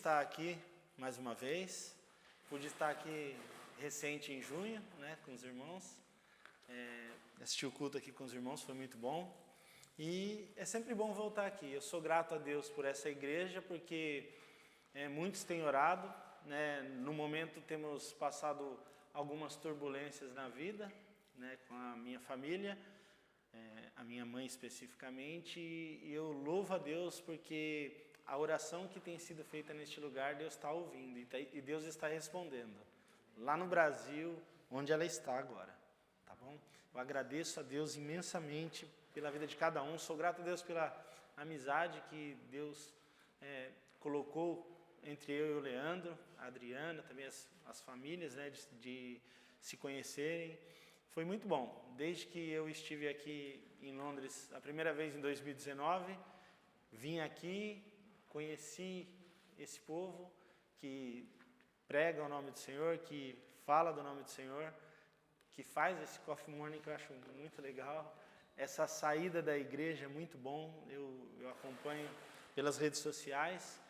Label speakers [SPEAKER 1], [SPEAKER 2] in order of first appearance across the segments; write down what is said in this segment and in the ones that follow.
[SPEAKER 1] Estar aqui mais uma vez, pude estar aqui recente em junho, né, com os irmãos, assisti o culto aqui com os irmãos, foi muito bom, e é sempre bom voltar aqui. Eu sou grato a Deus por essa igreja, porque muitos têm orado, né, no momento temos passado algumas turbulências na vida, né, com a minha família, a minha mãe especificamente, e eu louvo a Deus porque a oração que tem sido feita neste lugar, Deus está ouvindo e Deus está respondendo. Lá no Brasil, onde ela está agora, tá bom? Eu agradeço a Deus imensamente pela vida de cada um. Sou grato a Deus pela amizade que Deus colocou entre eu e o Leandro, a Adriana, também as famílias, né, de se conhecerem. Foi muito bom. Desde que eu estive aqui em Londres a primeira vez em 2019, vim aqui, conheci esse povo que prega o nome do Senhor, que fala do nome do Senhor, que faz esse coffee morning que eu acho muito legal. Essa saída da igreja é muito bom, eu acompanho pelas redes sociais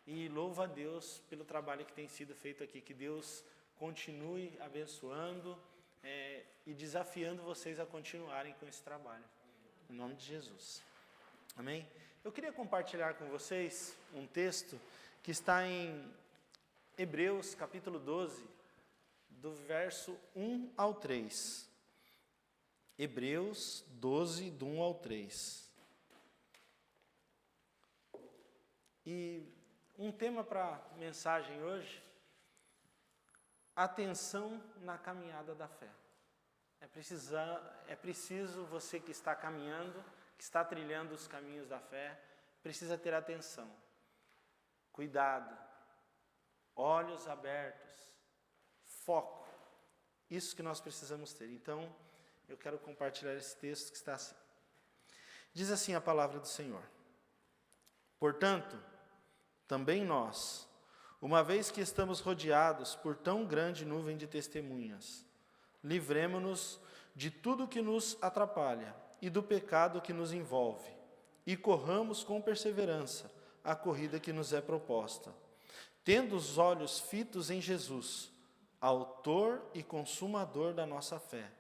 [SPEAKER 1] e louvo a Deus pelo trabalho que tem sido feito aqui. Que Deus continue abençoando e desafiando vocês a continuarem com esse trabalho. Em nome de Jesus. Amém? Eu queria compartilhar com vocês um texto que está em Hebreus, capítulo 12, do verso 1 ao 3. Hebreus 12, do 1 ao 3. E um tema para a mensagem hoje: atenção na caminhada da fé. É preciso você que está caminhando, que está trilhando os caminhos da fé, precisa ter atenção, cuidado, olhos abertos, foco. Isso que nós precisamos ter. Então, eu quero compartilhar esse texto que está assim. Diz assim a palavra do Senhor: portanto, também nós, uma vez que estamos rodeados por tão grande nuvem de testemunhas, livremo-nos de tudo que nos atrapalha e do pecado que nos envolve, e corramos com perseverança a corrida que nos é proposta, tendo os olhos fitos em Jesus, autor e consumador da nossa fé.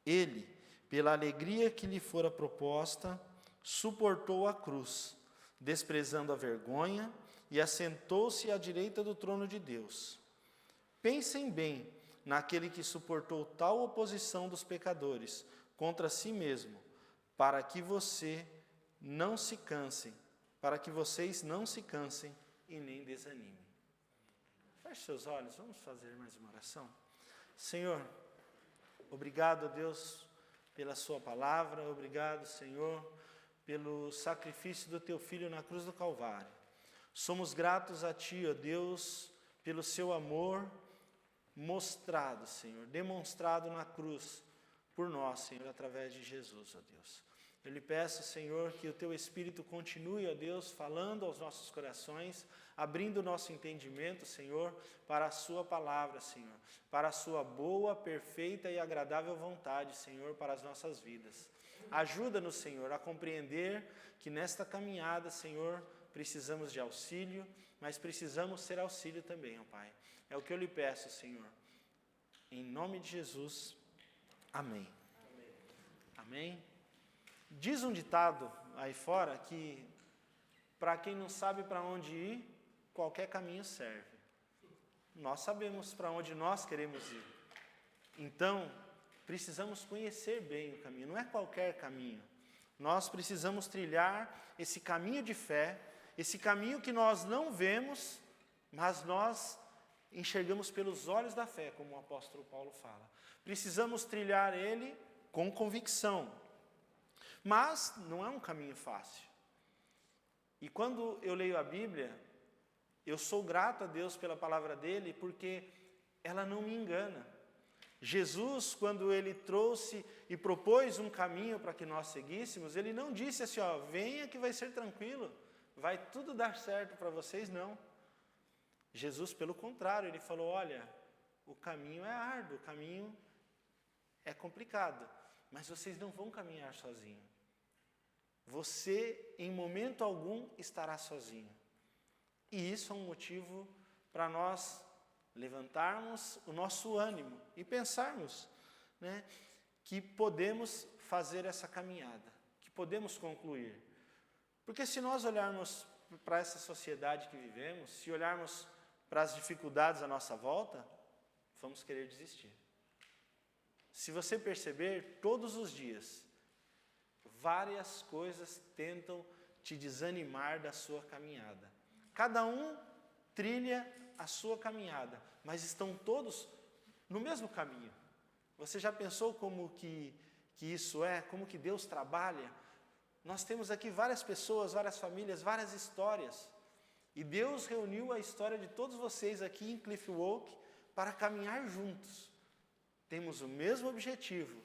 [SPEAKER 1] Ele, pela alegria que lhe fora proposta, suportou a cruz, desprezando a vergonha, e assentou-se à direita do trono de Deus. Pensem bem naquele que suportou tal oposição dos pecadores contra si mesmo, para que vocês não se cansem e nem desanimem. Feche seus olhos, vamos fazer mais uma oração. Senhor, obrigado, Deus, pela sua palavra, obrigado, Senhor, pelo sacrifício do teu Filho na cruz do Calvário. Somos gratos a Ti, ó Deus, pelo seu amor mostrado, Senhor, demonstrado na cruz por nós, Senhor, através de Jesus, ó Deus. Eu lhe peço, Senhor, que o Teu Espírito continue, ó Deus, falando aos nossos corações, abrindo o nosso entendimento, Senhor, para a Sua palavra, Senhor, para a Sua boa, perfeita e agradável vontade, Senhor, para as nossas vidas. Ajuda-nos, Senhor, a compreender que nesta caminhada, Senhor, precisamos de auxílio, mas precisamos ser auxílio também, ó Pai. É o que eu lhe peço, Senhor. Em nome de Jesus, amém. Amém. Diz um ditado aí fora que, para quem não sabe para onde ir, qualquer caminho serve. Nós sabemos para onde nós queremos ir. Então, precisamos conhecer bem o caminho. Não é qualquer caminho. Nós precisamos trilhar esse caminho de fé, esse caminho que nós não vemos, mas nós enxergamos pelos olhos da fé, como o apóstolo Paulo fala. Precisamos trilhar ele com convicção. Mas não é um caminho fácil. E quando eu leio a Bíblia, eu sou grato a Deus pela palavra dele, porque ela não me engana. Jesus, quando ele trouxe e propôs um caminho para que nós seguíssemos, ele não disse assim, ó, venha que vai ser tranquilo, vai tudo dar certo para vocês, não. Jesus, pelo contrário, ele falou, olha, o caminho é árduo, o caminho é complicado, mas vocês não vão caminhar sozinhos. Você, em momento algum, estará sozinho. E isso é um motivo para nós levantarmos o nosso ânimo e pensarmos, né, que podemos fazer essa caminhada, que podemos concluir. Porque se nós olharmos para essa sociedade que vivemos, se olharmos para as dificuldades à nossa volta, vamos querer desistir. Se você perceber, todos os dias, várias coisas tentam te desanimar da sua caminhada. Cada um trilha a sua caminhada, mas estão todos no mesmo caminho. Você já pensou como que isso é? Como que Deus trabalha? Nós temos aqui várias pessoas, várias famílias, várias histórias. E Deus reuniu a história de todos vocês aqui em Cliff Walk para caminhar juntos. Temos o mesmo objetivo.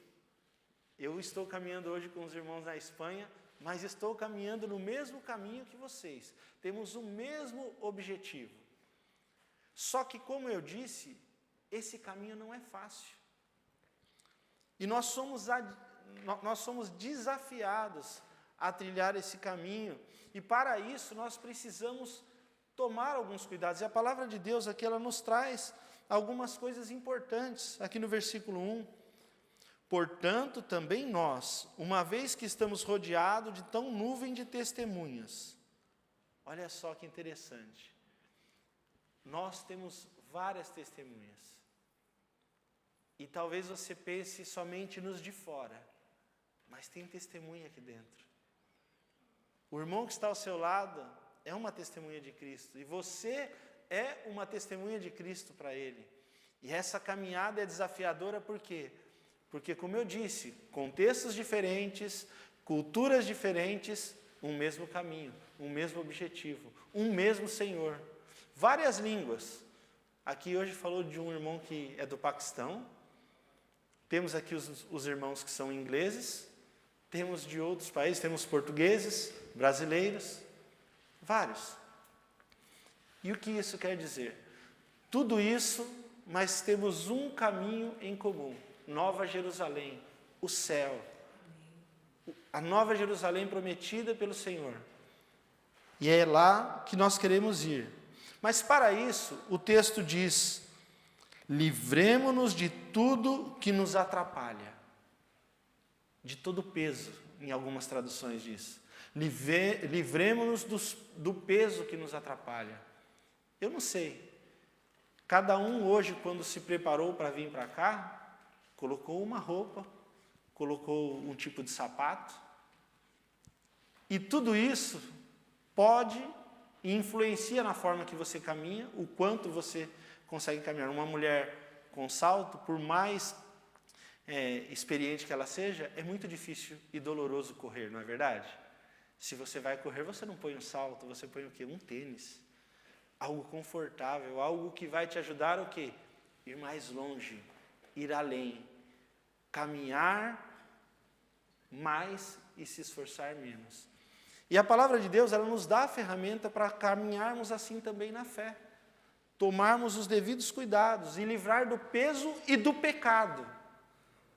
[SPEAKER 1] Eu estou caminhando hoje com os irmãos na Espanha, mas estou caminhando no mesmo caminho que vocês. Temos o mesmo objetivo. Só que, como eu disse, esse caminho não é fácil. E nós somos desafiados a trilhar esse caminho. E para isso nós precisamos tomar alguns cuidados. E a palavra de Deus aqui, ela nos traz algumas coisas importantes. Aqui no versículo 1. Portanto, também nós, uma vez que estamos rodeados de tão nuvem de testemunhas. Olha só que interessante. Nós temos várias testemunhas. E talvez você pense somente nos de fora, mas tem testemunha aqui dentro. O irmão que está ao seu lado é uma testemunha de Cristo, e você é uma testemunha de Cristo para ele. E essa caminhada é desafiadora por quê? Porque, como eu disse, contextos diferentes, culturas diferentes, um mesmo caminho, um mesmo objetivo, um mesmo Senhor. Várias línguas. Aqui hoje falou de um irmão que é do Paquistão. Temos aqui os irmãos que são ingleses. Temos de outros países, temos portugueses, brasileiros, vários. E o que isso quer dizer? Tudo isso, mas temos um caminho em comum. Nova Jerusalém, o céu. A Nova Jerusalém prometida pelo Senhor. E é lá que nós queremos ir. Mas para isso, o texto diz: livremo-nos de tudo que nos atrapalha. De todo peso, em algumas traduções diz. Livremo-nos do peso que nos atrapalha. Eu não sei. Cada um hoje, quando se preparou para vir para cá, colocou uma roupa, colocou um tipo de sapato. E tudo isso pode e influencia na forma que você caminha, o quanto você consegue caminhar. Uma mulher com salto, por mais experiente que ela seja, é muito difícil e doloroso correr, não é verdade? Se você vai correr, você não põe um salto, você põe o quê? Um tênis. Algo confortável, algo que vai te ajudar o quê? Ir mais longe, ir além, caminhar mais e se esforçar menos. E a palavra de Deus, ela nos dá a ferramenta para caminharmos assim também na fé. Tomarmos os devidos cuidados e livrar do peso e do pecado.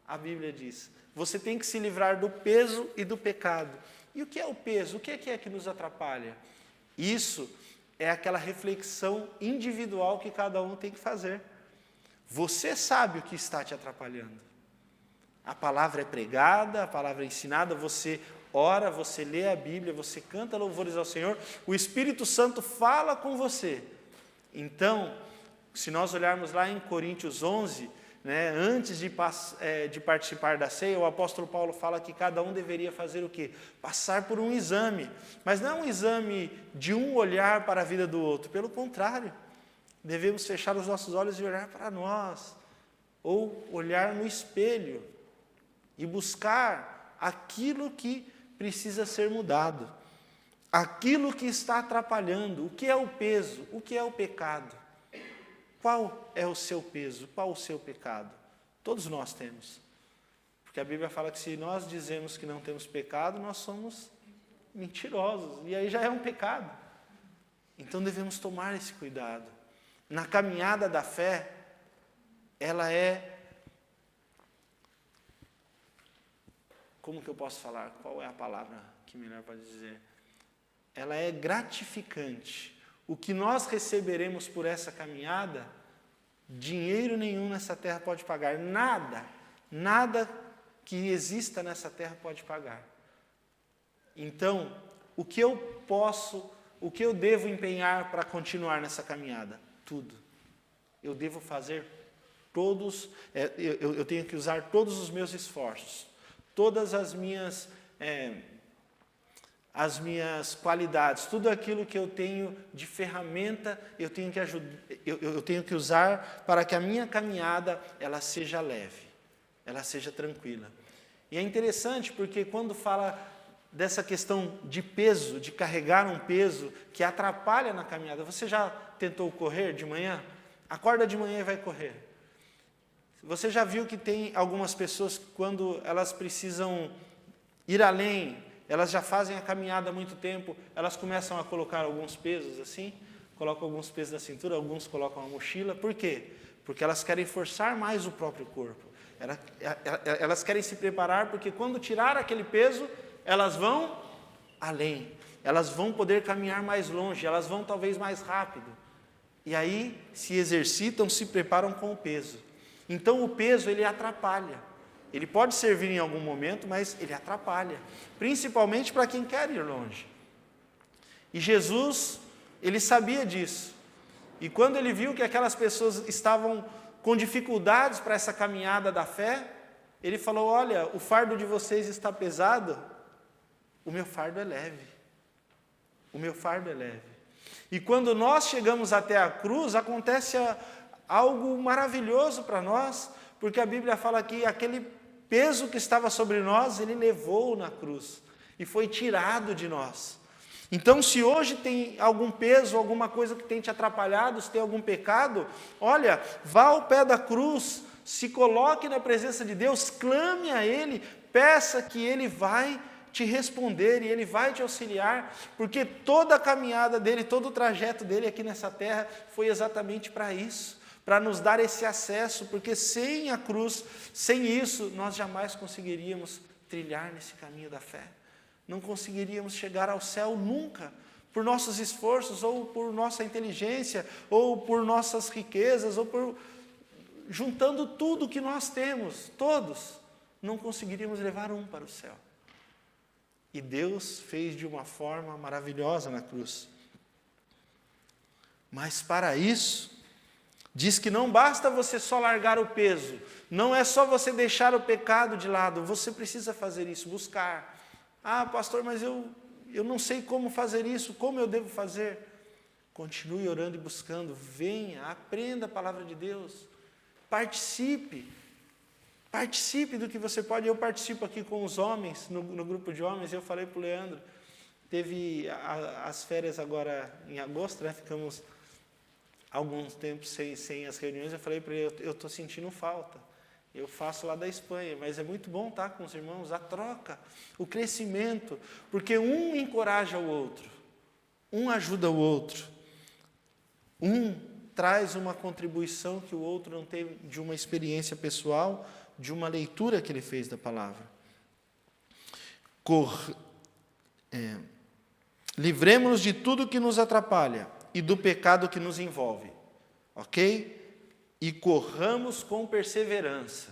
[SPEAKER 1] A Bíblia diz, você tem que se livrar do peso e do pecado. E o que é o peso? O que é que nos atrapalha? Isso é aquela reflexão individual que cada um tem que fazer. Você sabe o que está te atrapalhando. A palavra é pregada, a palavra é ensinada, você ora, você lê a Bíblia, você canta louvores ao Senhor, o Espírito Santo fala com você. Então, se nós olharmos lá em Coríntios 11, antes de participar da ceia, o apóstolo Paulo fala que cada um deveria fazer o quê? Passar por um exame, mas não é um exame de um olhar para a vida do outro, pelo contrário, devemos fechar os nossos olhos e olhar para nós, ou olhar no espelho e buscar aquilo que precisa ser mudado, aquilo que está atrapalhando. O que é o peso? O que é o pecado? Qual é o seu peso? Qual o seu pecado? Todos nós temos. Porque a Bíblia fala que se nós dizemos que não temos pecado, nós somos mentirosos. E aí já é um pecado. Então devemos tomar esse cuidado. Na caminhada da fé, ela é... Como que eu posso falar? Qual é a palavra que melhor pode dizer? Ela é gratificante. o que nós receberemos por essa caminhada, dinheiro nenhum nessa terra pode pagar. Nada que exista nessa terra pode pagar. Então, o que eu devo empenhar para continuar nessa caminhada? Tudo. Eu devo fazer eu tenho que usar todos os meus esforços, todas as minhas qualidades, tudo aquilo que eu tenho de ferramenta, eu tenho que usar para que a minha caminhada ela seja leve, ela seja tranquila. E é interessante porque quando fala dessa questão de peso, de carregar um peso que atrapalha na caminhada, você já tentou correr de manhã? Acorda de manhã e vai correr. Você já viu que tem algumas pessoas que quando elas precisam ir além, elas já fazem a caminhada há muito tempo, elas começam a colocar alguns pesos assim, colocam alguns pesos na cintura, alguns colocam a mochila. Por quê? Porque elas querem forçar mais o próprio corpo. Elas querem se preparar porque quando tirar aquele peso, elas vão além. Elas vão poder caminhar mais longe, elas vão talvez mais rápido. E aí se exercitam, se preparam com o peso. Então o peso ele atrapalha. Ele pode servir em algum momento, mas ele atrapalha. Principalmente para quem quer ir longe. E Jesus, ele sabia disso. E quando ele viu que aquelas pessoas estavam com dificuldades para essa caminhada da fé, ele falou: olha, o fardo de vocês está pesado, o meu fardo é leve. O meu fardo é leve. E quando nós chegamos até a cruz, acontece algo maravilhoso para nós, porque a Bíblia fala que aquele peso que estava sobre nós, ele levou na cruz e foi tirado de nós. Então, se hoje tem algum peso, alguma coisa que tem te atrapalhado, se tem algum pecado, olha, vá ao pé da cruz, se coloque na presença de Deus, clame a Ele, peça que Ele vai te responder e Ele vai te auxiliar, porque toda a caminhada dele, todo o trajeto dele aqui nessa terra foi exatamente para isso, para nos dar esse acesso, porque sem a cruz, sem isso, nós jamais conseguiríamos trilhar nesse caminho da fé. Não conseguiríamos chegar ao céu nunca, por nossos esforços, ou por nossa inteligência, ou por nossas riquezas, ou por juntando tudo que nós temos, todos, não conseguiríamos levar um para o céu. E Deus fez de uma forma maravilhosa na cruz. Mas para isso, diz que não basta você só largar o peso, não é só você deixar o pecado de lado, você precisa fazer isso, buscar. Ah, pastor, mas eu não sei como fazer isso, como eu devo fazer? Continue orando e buscando, venha, aprenda a palavra de Deus, participe do que você pode. Eu participo aqui com os homens, no grupo de homens, eu falei para o Leandro, teve as férias agora em agosto, né, ficamos alguns tempos sem as reuniões, eu falei para ele, eu estou sentindo falta, eu faço lá da Espanha, mas é muito bom estar com os irmãos, a troca, o crescimento, porque um encoraja o outro, um ajuda o outro, um traz uma contribuição que o outro não teve, de uma experiência pessoal, de uma leitura que ele fez da palavra. Livremos-nos de tudo que nos atrapalha e do pecado que nos envolve, ok? E corramos com perseverança.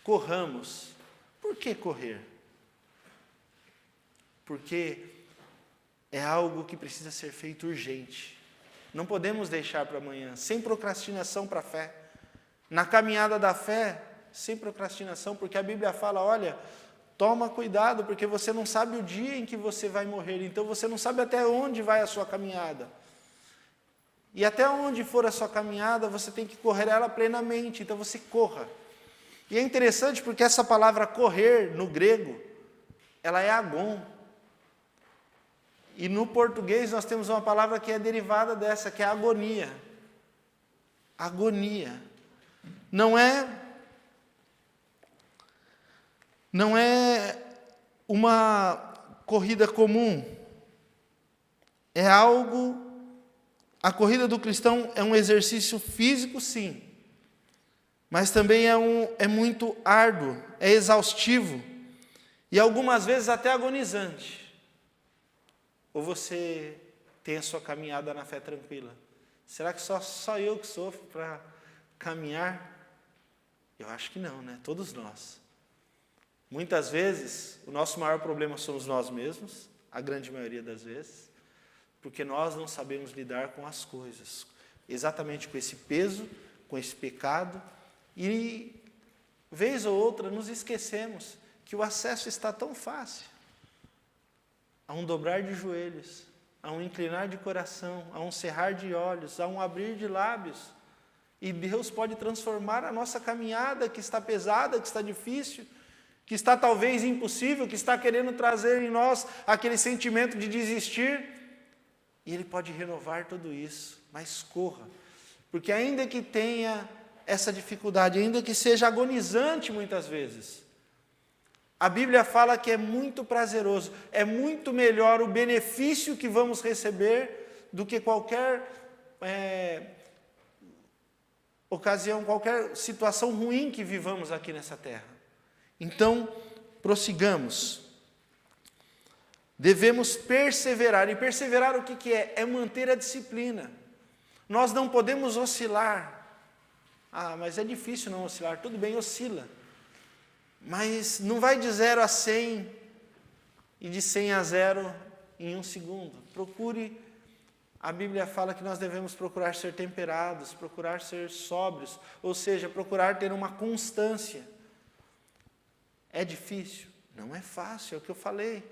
[SPEAKER 1] Corramos. Por que correr? Porque é algo que precisa ser feito urgente. Não podemos deixar para amanhã, sem procrastinação para a fé. Na caminhada da fé, sem procrastinação, porque a Bíblia fala, olha, toma cuidado, porque você não sabe o dia em que você vai morrer, então você não sabe até onde vai a sua caminhada. E até onde for a sua caminhada, você tem que correr ela plenamente, então você corra. E é interessante porque essa palavra correr, no grego, ela é agon. E no português nós temos uma palavra que é derivada dessa, que é agonia. Agonia. Não é uma corrida comum. É algo... A corrida do cristão é um exercício físico, sim, mas também é muito árduo, é exaustivo e algumas vezes até agonizante. Ou você tem a sua caminhada na fé tranquila? Será que só eu que sofro para caminhar? Eu acho que não, né? Todos nós. Muitas vezes, o nosso maior problema somos nós mesmos, a grande maioria das vezes, porque nós não sabemos lidar com as coisas, exatamente com esse peso, com esse pecado, e, vez ou outra, nos esquecemos que o acesso está tão fácil, a um dobrar de joelhos, a um inclinar de coração, a um cerrar de olhos, a um abrir de lábios, e Deus pode transformar a nossa caminhada, que está pesada, que está difícil, que está talvez impossível, que está querendo trazer em nós aquele sentimento de desistir, e Ele pode renovar tudo isso, mas corra, porque ainda que tenha essa dificuldade, ainda que seja agonizante muitas vezes, a Bíblia fala que é muito prazeroso, é muito melhor o benefício que vamos receber do que qualquer ocasião, qualquer situação ruim que vivamos aqui nessa terra. Então, prossigamos. Devemos perseverar. E perseverar o que é? É manter a disciplina. Nós não podemos oscilar. Ah, mas é difícil não oscilar. Tudo bem, oscila. Mas não vai de 0 a 100 e de 100 a 0 em 1 segundo. Procure, a Bíblia fala que nós devemos procurar ser temperados, procurar ser sóbrios, ou seja, procurar ter uma constância. É difícil? Não é fácil, é o que eu falei.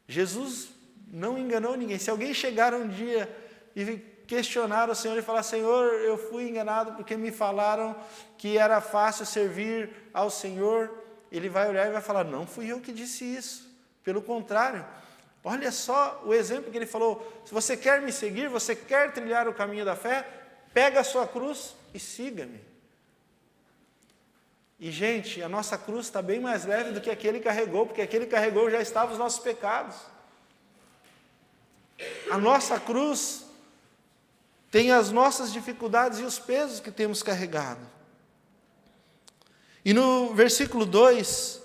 [SPEAKER 1] Jesus não enganou ninguém. Se alguém chegar um dia e questionar o Senhor e falar: Senhor, eu fui enganado porque me falaram que era fácil servir ao Senhor, Ele vai olhar e vai falar: não fui eu que disse isso. Pelo contrário, olha só o exemplo que Ele falou: se você quer me seguir, você quer trilhar o caminho da fé, pega a sua cruz e siga-me. E, gente, a nossa cruz está bem mais leve do que aquele carregou, porque aquele carregou já estava os nossos pecados. A nossa cruz tem as nossas dificuldades e os pesos que temos carregado. E no versículo 2,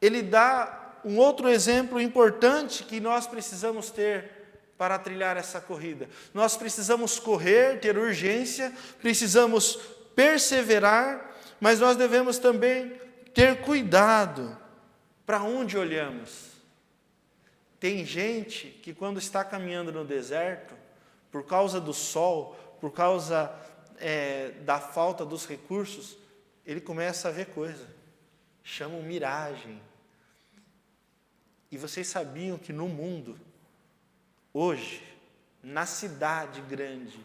[SPEAKER 1] ele dá um outro exemplo importante que nós precisamos ter para trilhar essa corrida. Nós precisamos correr, ter urgência, precisamos perseverar, mas nós devemos também ter cuidado para onde olhamos. Tem gente que quando está caminhando no deserto, por causa do sol, por causa da falta dos recursos, ele começa a ver coisa. Chamam miragem. E vocês sabiam que no mundo, hoje, na cidade grande,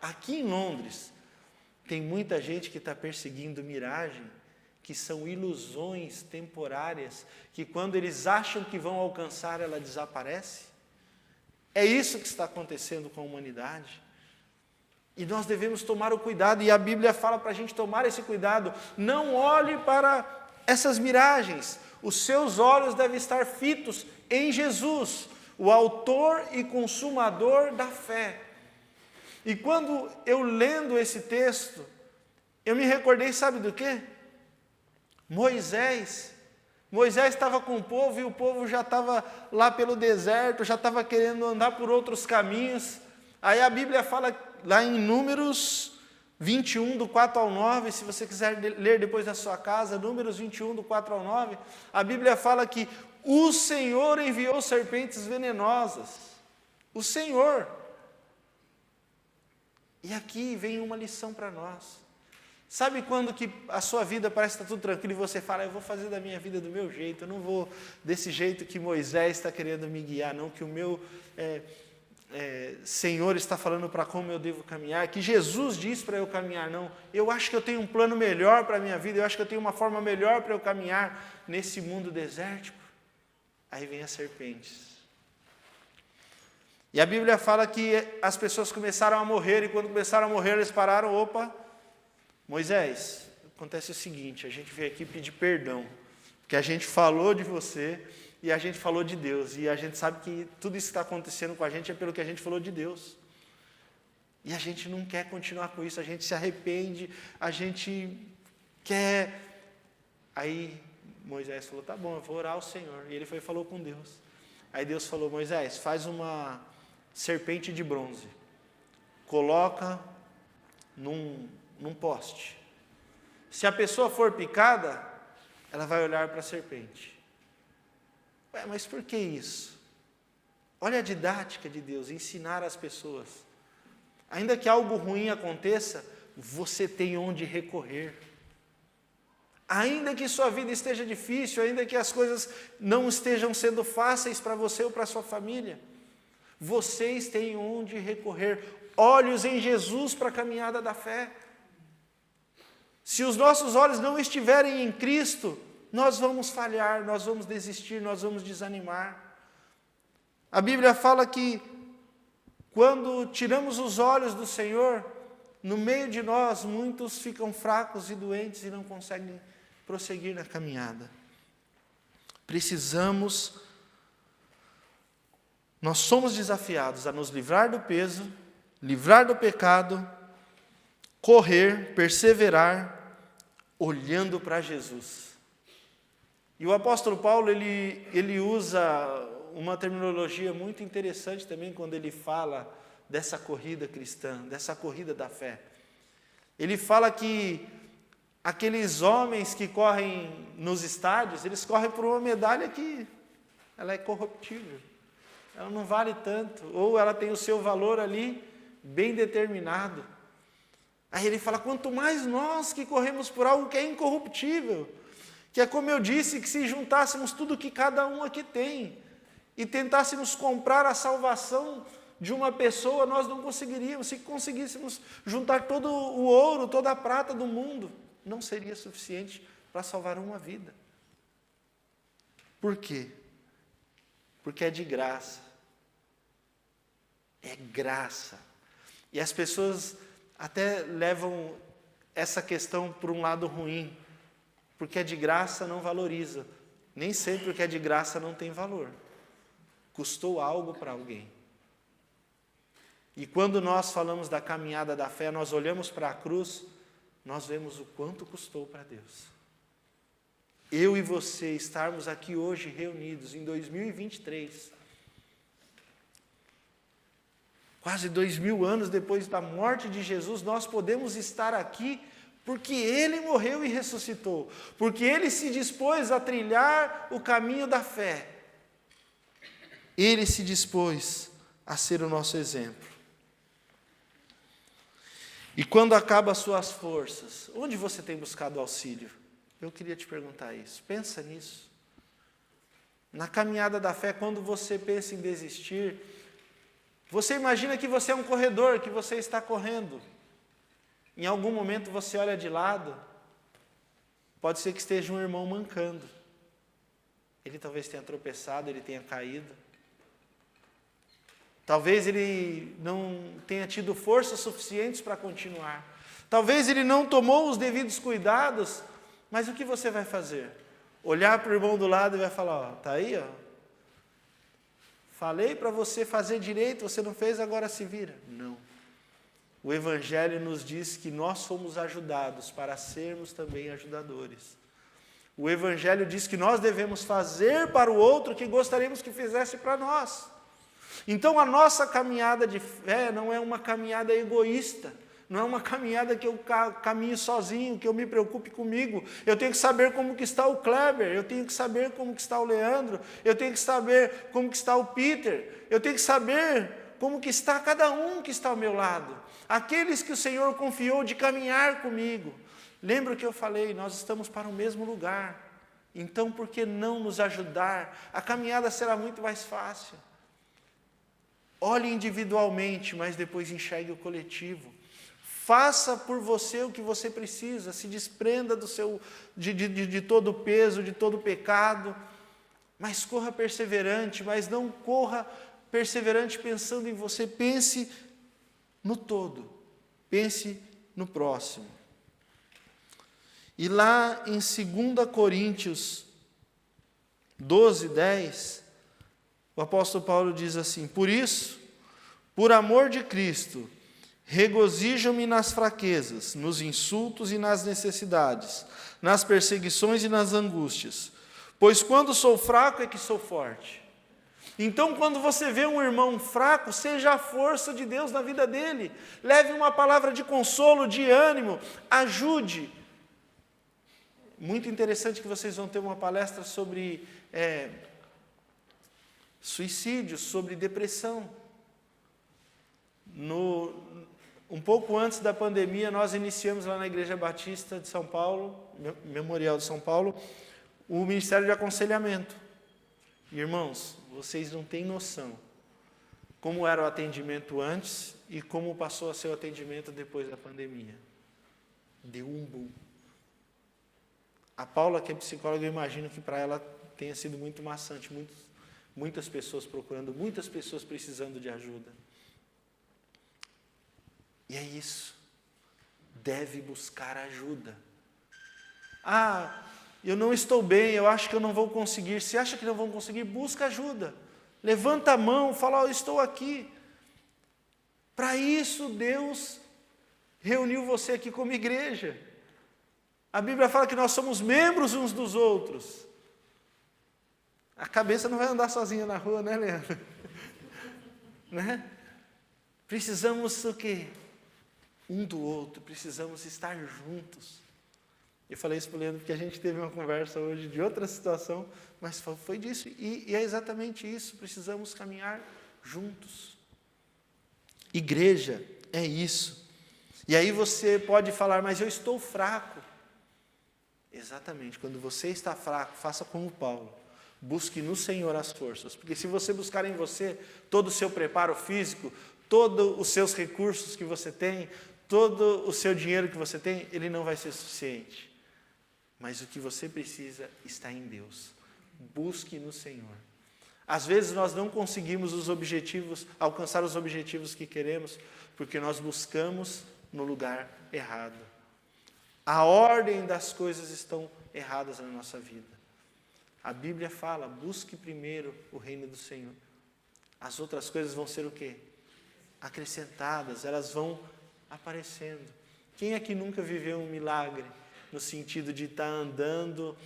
[SPEAKER 1] aqui em Londres, tem muita gente que está perseguindo miragem, que são ilusões temporárias, que quando eles acham que vão alcançar, ela desaparece. É isso que está acontecendo com a humanidade. E nós devemos tomar o cuidado, e a Bíblia fala para a gente tomar esse cuidado. Não olhe para essas miragens. Os seus olhos devem estar fitos em Jesus, o autor e consumador da fé. E quando eu lendo esse texto, eu me recordei, sabe do quê? Moisés estava com o povo e o povo já estava lá pelo deserto, já estava querendo andar por outros caminhos. Aí a Bíblia fala lá em Números 21, do 4 ao 9, se você quiser ler depois da sua casa, Números 21, do 4 ao 9, a Bíblia fala que o Senhor enviou serpentes venenosas. O Senhor. E aqui vem uma lição para nós. Sabe quando que a sua vida parece que está tudo tranquilo e você fala: eu vou fazer da minha vida do meu jeito, eu não vou desse jeito que Moisés está querendo me guiar, não, que o meu Senhor está falando para como eu devo caminhar, que Jesus diz para eu caminhar, não. Eu acho que eu tenho um plano melhor para a minha vida, eu acho que eu tenho uma forma melhor para eu caminhar nesse mundo desértico. Aí vem as serpentes. E a Bíblia fala que as pessoas começaram a morrer, e quando começaram a morrer, eles pararam: opa, Moisés, acontece o seguinte, a gente veio aqui pedir perdão, porque a gente falou de você, e a gente falou de Deus, e a gente sabe que tudo isso que está acontecendo com a gente é pelo que a gente falou de Deus. E a gente não quer continuar com isso, a gente se arrepende, a gente quer... Aí Moisés falou: tá bom, eu vou orar ao Senhor. E ele foi e falou com Deus. Aí Deus falou: Moisés, faz uma serpente de bronze, coloca num poste. Se a pessoa for picada, ela vai olhar para a serpente. Mas por que isso? Olha a didática de Deus, ensinar as pessoas. Ainda que algo ruim aconteça, você tem onde recorrer. Ainda que sua vida esteja difícil, ainda que as coisas não estejam sendo fáceis para você ou para a sua família, vocês têm onde recorrer. Olhos em Jesus para a caminhada da fé. Se os nossos olhos não estiverem em Cristo, nós vamos falhar, nós vamos desistir, nós vamos desanimar. A Bíblia fala que quando tiramos os olhos do Senhor, no meio de nós, muitos ficam fracos e doentes e não conseguem prosseguir na caminhada. Nós somos desafiados a nos livrar do peso, livrar do pecado, correr, perseverar, olhando para Jesus. E o apóstolo Paulo, ele usa uma terminologia muito interessante também quando ele fala dessa corrida cristã, dessa corrida da fé. Ele fala que aqueles homens que correm nos estádios, eles correm por uma medalha que ela é corruptível, ela não vale tanto, ou ela tem o seu valor ali bem determinado. Aí ele fala, quanto mais nós que corremos por algo que é incorruptível, que é como eu disse, que se juntássemos tudo que cada um aqui tem, e tentássemos comprar a salvação de uma pessoa, nós não conseguiríamos. Se conseguíssemos juntar todo o ouro, toda a prata do mundo, não seria suficiente para salvar uma vida. Por quê? Porque é de graça. É graça. E as pessoas até levam essa questão por um lado ruim, porque é de graça não valoriza. Nem sempre o que é de graça não tem valor. Custou algo para alguém. E quando nós falamos da caminhada da fé, nós olhamos para a cruz, nós vemos o quanto custou para Deus. Eu e você estarmos aqui hoje reunidos em 2023, quase 2000 anos depois da morte de Jesus, nós podemos estar aqui porque Ele morreu e ressuscitou, porque Ele se dispôs a trilhar o caminho da fé. Ele se dispôs a ser o nosso exemplo. E quando acabam as suas forças, onde você tem buscado auxílio? Eu queria te perguntar isso. Pensa nisso. Na caminhada da fé, quando você pensa em desistir, você imagina que você é um corredor, que você está correndo. Em algum momento você olha de lado, pode ser que esteja um irmão mancando. Ele talvez tenha tropeçado, ele tenha caído. Talvez ele não tenha tido forças suficientes para continuar. Talvez ele não tomou os devidos cuidados, mas o que você vai fazer? Olhar para o irmão do lado e vai falar, está aí, ó. Falei para você fazer direito, você não fez, agora se vira. Não. O Evangelho nos diz que nós somos ajudados para sermos também ajudadores. O Evangelho diz que nós devemos fazer para o outro o que gostaríamos que fizesse para nós. Então a nossa caminhada de fé não é uma caminhada egoísta, não é uma caminhada que eu caminhe sozinho, que eu me preocupe comigo. Eu tenho que saber como que está o Kleber, eu tenho que saber como que está o Leandro, eu tenho que saber como que está o Peter, eu tenho que saber como que está cada um que está ao meu lado. Aqueles que o Senhor confiou de caminhar comigo. Lembra o que eu falei, nós estamos para o mesmo lugar. Então por que não nos ajudar? A caminhada será muito mais fácil. Olhe individualmente, mas depois enxergue o coletivo. Faça por você o que você precisa, se desprenda de todo o peso, de todo o pecado, mas corra perseverante, mas não corra perseverante pensando em você, pense no todo, pense no próximo. E lá em 2 Coríntios 12:10, o apóstolo Paulo diz assim, por isso, por amor de Cristo, regozijo-me nas fraquezas, nos insultos e nas necessidades, nas perseguições e nas angústias, pois quando sou fraco é que sou forte. Então, quando você vê um irmão fraco, seja a força de Deus na vida dele. Leve uma palavra de consolo, de ânimo, ajude. Muito interessante que vocês vão ter uma palestra sobre suicídio, sobre depressão. Um pouco antes da pandemia, nós iniciamos lá na Igreja Batista de São Paulo, Memorial de São Paulo, o Ministério de Aconselhamento. Irmãos, vocês não têm noção como era o atendimento antes e como passou a ser o atendimento depois da pandemia. Deu um boom. A Paula, que é psicóloga, eu imagino que para ela tenha sido muito maçante, muitas pessoas procurando, muitas pessoas precisando de ajuda. E é isso. Deve buscar ajuda. Eu não estou bem, eu acho que eu não vou conseguir. Se acha que não vão conseguir, busca ajuda. Levanta a mão, fala, eu estou aqui. Para isso, Deus reuniu você aqui como igreja. A Bíblia fala que nós somos membros uns dos outros. A cabeça não vai andar sozinha na rua, né, Leandro? Né? Precisamos o quê? Um do outro, precisamos estar juntos. Eu falei isso para o Leandro porque a gente teve uma conversa hoje de outra situação, mas foi disso. E é exatamente isso, precisamos caminhar juntos. Igreja é isso. E aí você pode falar, mas eu estou fraco. Exatamente, quando você está fraco, faça como Paulo. Busque no Senhor as forças. Porque se você buscar em você todo o seu preparo físico, todos os seus recursos que você tem, todo o seu dinheiro que você tem, ele não vai ser suficiente. Mas o que você precisa está em Deus. Busque no Senhor. Às vezes nós não conseguimos alcançar os objetivos que queremos, porque nós buscamos no lugar errado. A ordem das coisas estão erradas na nossa vida. A Bíblia fala, busque primeiro o reino do Senhor. As outras coisas vão ser o quê? Acrescentadas, elas vão aparecendo. Quem aqui nunca viveu um milagre? No sentido de estar andando,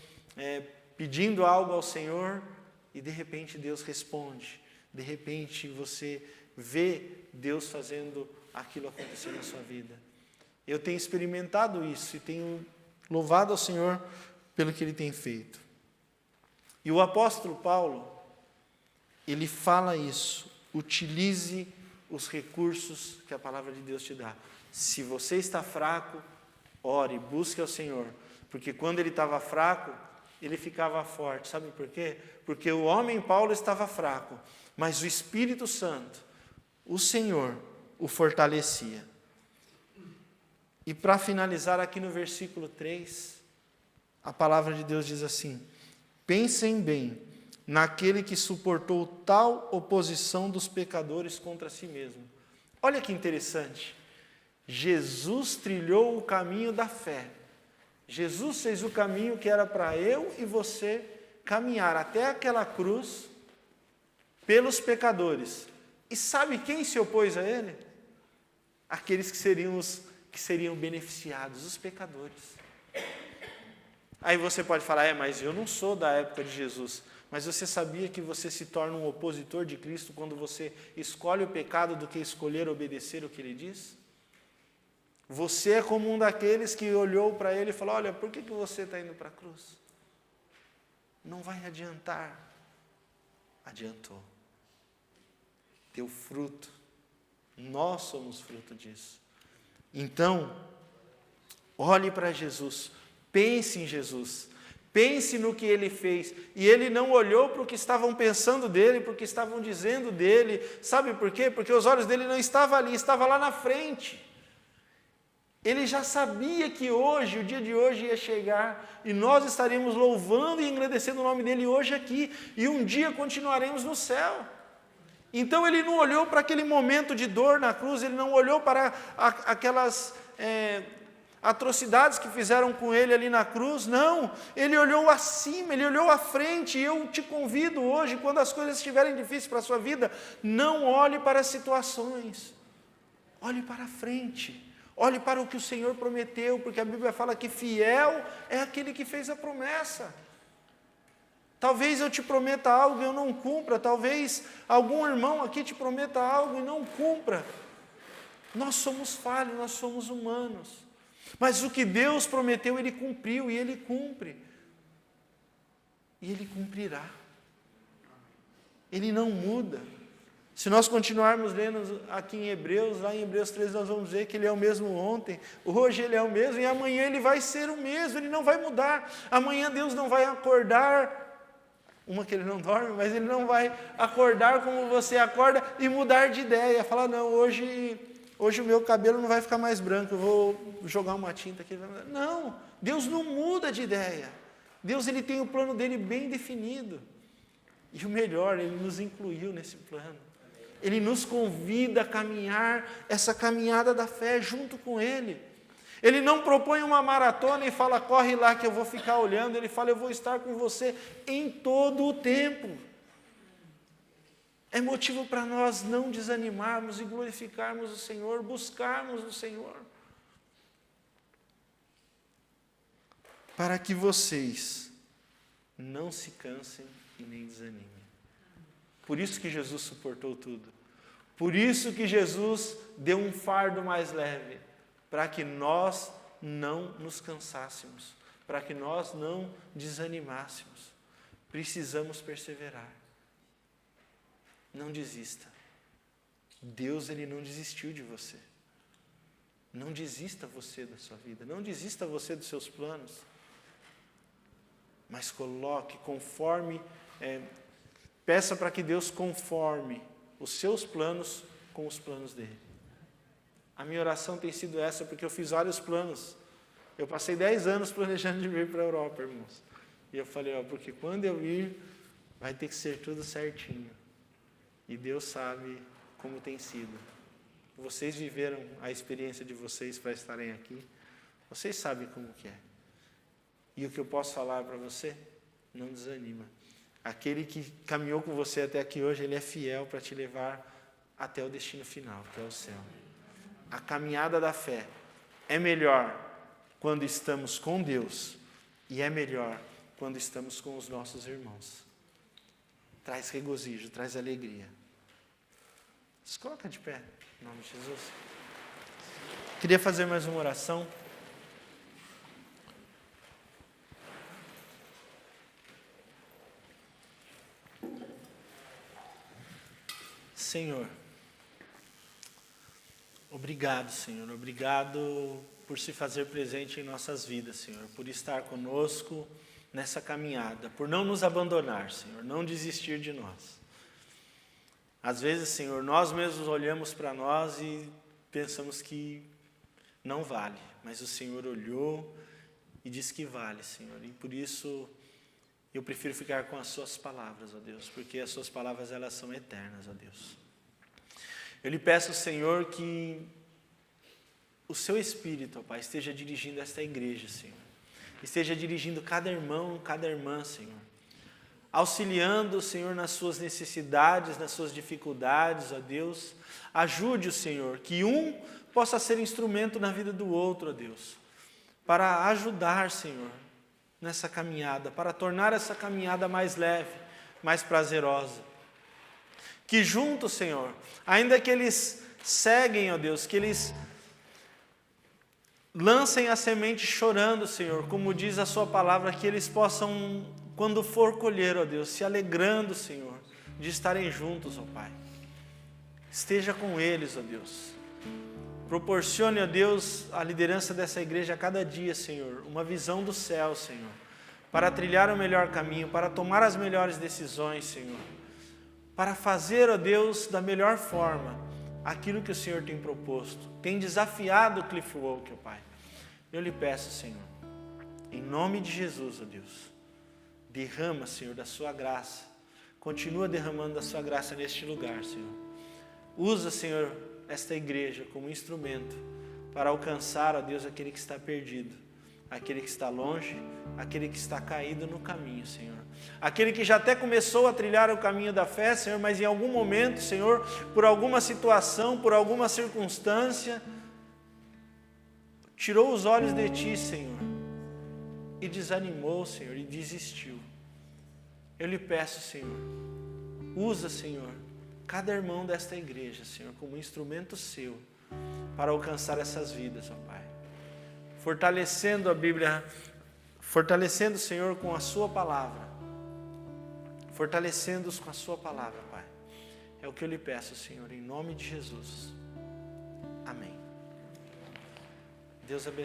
[SPEAKER 1] pedindo algo ao Senhor, e de repente Deus responde. De repente você vê Deus fazendo aquilo acontecer na sua vida. Eu tenho experimentado isso e tenho louvado ao Senhor pelo que Ele tem feito. E o apóstolo Paulo, ele fala isso, utilize os recursos que a palavra de Deus te dá. Se você está fraco, ore, busque ao Senhor, porque quando ele estava fraco, ele ficava forte. Sabe por quê? Porque o homem Paulo estava fraco, mas o Espírito Santo, o Senhor, o fortalecia. E para finalizar aqui no versículo 3, a palavra de Deus diz assim: pensem bem naquele que suportou tal oposição dos pecadores contra si mesmo. Olha que interessante. Jesus trilhou o caminho da fé. Jesus fez o caminho que era para eu e você caminhar até aquela cruz pelos pecadores. E sabe quem se opôs a ele? Aqueles que seriam beneficiados, os pecadores. Aí você pode falar, mas eu não sou da época de Jesus. Mas você sabia que você se torna um opositor de Cristo quando você escolhe o pecado do que escolher obedecer o que Ele diz? Você é como um daqueles que olhou para ele e falou, olha, por que você está indo para a cruz? Não vai adiantar. Adiantou. Deu fruto. Nós somos fruto disso. Então, olhe para Jesus. Pense em Jesus. Pense no que Ele fez. E Ele não olhou para o que estavam pensando dele, para o que estavam dizendo dele. Sabe por quê? Porque os olhos dele não estavam ali, estavam lá na frente. Ele já sabia que hoje, o dia de hoje ia chegar, e nós estaríamos louvando e engrandecendo o nome dele hoje aqui, e um dia continuaremos no céu. Então ele não olhou para aquele momento de dor na cruz, ele não olhou para aquelas atrocidades que fizeram com ele ali na cruz, não, ele olhou acima, ele olhou à frente, e eu te convido hoje, quando as coisas estiverem difíceis para a sua vida, não olhe para as situações, olhe para a frente. Olhe para o que o Senhor prometeu, porque a Bíblia fala que fiel é aquele que fez a promessa. Talvez eu te prometa algo e eu não cumpra. Talvez algum irmão aqui te prometa algo e não cumpra. Nós somos falhos, nós somos humanos. Mas o que Deus prometeu, Ele cumpriu e Ele cumpre. E Ele cumprirá. Ele não muda. Se nós continuarmos lendo aqui em Hebreus, lá em Hebreus 13, nós vamos ver que Ele é o mesmo ontem, hoje Ele é o mesmo e amanhã Ele vai ser o mesmo, Ele não vai mudar. Amanhã Deus não vai acordar, uma que Ele não dorme, mas Ele não vai acordar como você acorda e mudar de ideia, falar, não, hoje o meu cabelo não vai ficar mais branco, eu vou jogar uma tinta aqui. Não, Deus não muda de ideia. Deus, Ele tem o plano dEle bem definido. E o melhor, Ele nos incluiu nesse plano. Ele nos convida a caminhar essa caminhada da fé junto com Ele. Ele não propõe uma maratona e fala, corre lá que eu vou ficar olhando. Ele fala, eu vou estar com você em todo o tempo. É motivo para nós não desanimarmos e glorificarmos o Senhor, buscarmos o Senhor. Para que vocês não se cansem e nem desanimem. Por isso que Jesus suportou tudo. Por isso que Jesus deu um fardo mais leve, para que nós não nos cansássemos, para que nós não desanimássemos. Precisamos perseverar. Não desista. Deus, Ele não desistiu de você. Não desista você da sua vida, não desista você dos seus planos. Mas coloque conforme... Peça para que Deus conforme os seus planos com os planos dEle. A minha oração tem sido essa, porque eu fiz vários planos. Eu passei 10 anos planejando de vir para a Europa, irmãos. E eu falei, porque quando eu ir, vai ter que ser tudo certinho. E Deus sabe como tem sido. Vocês viveram a experiência de vocês para estarem aqui. Vocês sabem como que é. E o que eu posso falar para você? Não desanima. Aquele que caminhou com você até aqui hoje, Ele é fiel para te levar até o destino final, que é o céu. A caminhada da fé é melhor quando estamos com Deus e é melhor quando estamos com os nossos irmãos. Traz regozijo, traz alegria. Se coloca de pé, em nome de Jesus. Queria fazer mais uma oração. Senhor, obrigado, Senhor, obrigado por se fazer presente em nossas vidas, Senhor, por estar conosco nessa caminhada, por não nos abandonar, Senhor, não desistir de nós. Às vezes, Senhor, nós mesmos olhamos para nós e pensamos que não vale, mas o Senhor olhou e disse que vale, Senhor, e por isso eu prefiro ficar com as suas palavras, ó Deus, porque as suas palavras, elas são eternas, ó Deus. Eu lhe peço, Senhor, que o seu Espírito, ó Pai, esteja dirigindo esta igreja, Senhor. Esteja dirigindo cada irmão, cada irmã, Senhor. Auxiliando, Senhor, nas suas necessidades, nas suas dificuldades, ó Deus. Ajude o Senhor, que um possa ser instrumento na vida do outro, ó Deus. Para ajudar, Senhor, nessa caminhada, para tornar essa caminhada mais leve, mais prazerosa. Que juntos, Senhor, ainda que eles seguem, ó Deus, que eles lancem a semente chorando, Senhor, como diz a sua palavra, que eles possam, quando for colher, ó Deus, se alegrando, Senhor, de estarem juntos, ó Pai. Esteja com eles, ó Deus. Proporcione, ó Deus, a liderança dessa igreja a cada dia, Senhor, uma visão do céu, Senhor, para trilhar o melhor caminho, para tomar as melhores decisões, Senhor, para fazer, ó Deus, da melhor forma, aquilo que o Senhor tem proposto, tem desafiado o Cliff Walk, ó Pai. Eu lhe peço, Senhor, em nome de Jesus, ó Deus, derrama, Senhor, da sua graça, continua derramando da sua graça neste lugar, Senhor. Usa, Senhor, esta igreja como instrumento para alcançar, ó Deus, aquele que está perdido, aquele que está longe, aquele que está caído no caminho, Senhor. Aquele que já até começou a trilhar o caminho da fé, Senhor, mas em algum momento, Senhor, por alguma situação, por alguma circunstância, tirou os olhos de Ti, Senhor, e desanimou, Senhor, e desistiu. Eu lhe peço, Senhor, usa, Senhor, cada irmão desta igreja, Senhor, como instrumento seu para alcançar essas vidas, ó Pai. Fortalecendo a Bíblia, fortalecendo, Senhor, com a sua palavra. Fortalecendo-os com a sua palavra, Pai. É o que eu lhe peço, Senhor, em nome de Jesus. Amém. Deus abençoe.